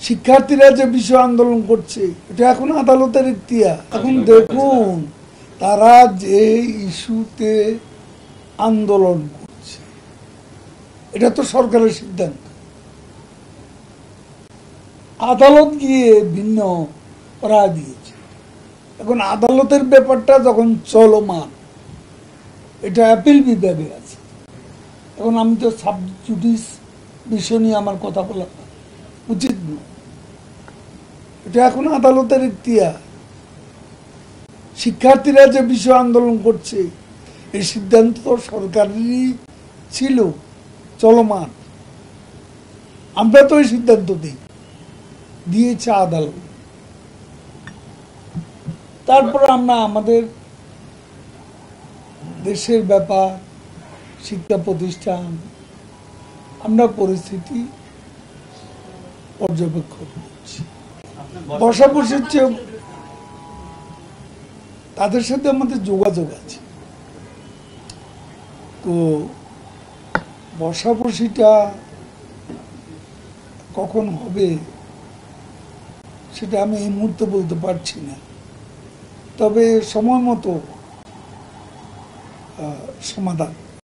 শিক্ষার্থীরা যে বিষয় আন্দোলন করছে এটা এখন আদালতের ইখতিয়ার। এখন দেখুন তারা যে ইস্যুতে আন্দোলন করছে এটা তো সরকারের সিদ্ধান্ত, আদালত গিয়ে ভিন্ন রায় দিয়েছে। এখন আদালতের ব্যাপারটা যখন চলমান, এটা অ্যাপিল বিভাগে আছে। এখন আমি তো সাব জুডিস বিষয় নিয়ে আমার কথা বলা উচিত নয়, এটা এখন আদালতের ইখতিয়ার। শিক্ষার্থীরা যে বিষয় আন্দোলন করছে এই সিদ্ধান্ত তো সরকারেরই ছিল, চলমান। আমরা তো এই সিদ্ধান্ত দিয়েছে আদালত। তারপর আমরা আমাদের দেশের ব্যাপার, শিক্ষা প্রতিষ্ঠান, আমরা পরিস্থিতি পর্যবেক্ষণ করছি। বসাবসির চেয়ে তাদের সাথে আমাদের যোগাযোগ আছে। তো বসাবসিটা কখন হবে সেটা আমি এই মুহূর্তে বলতে পারছি না, তবে সময় মতো সমাধান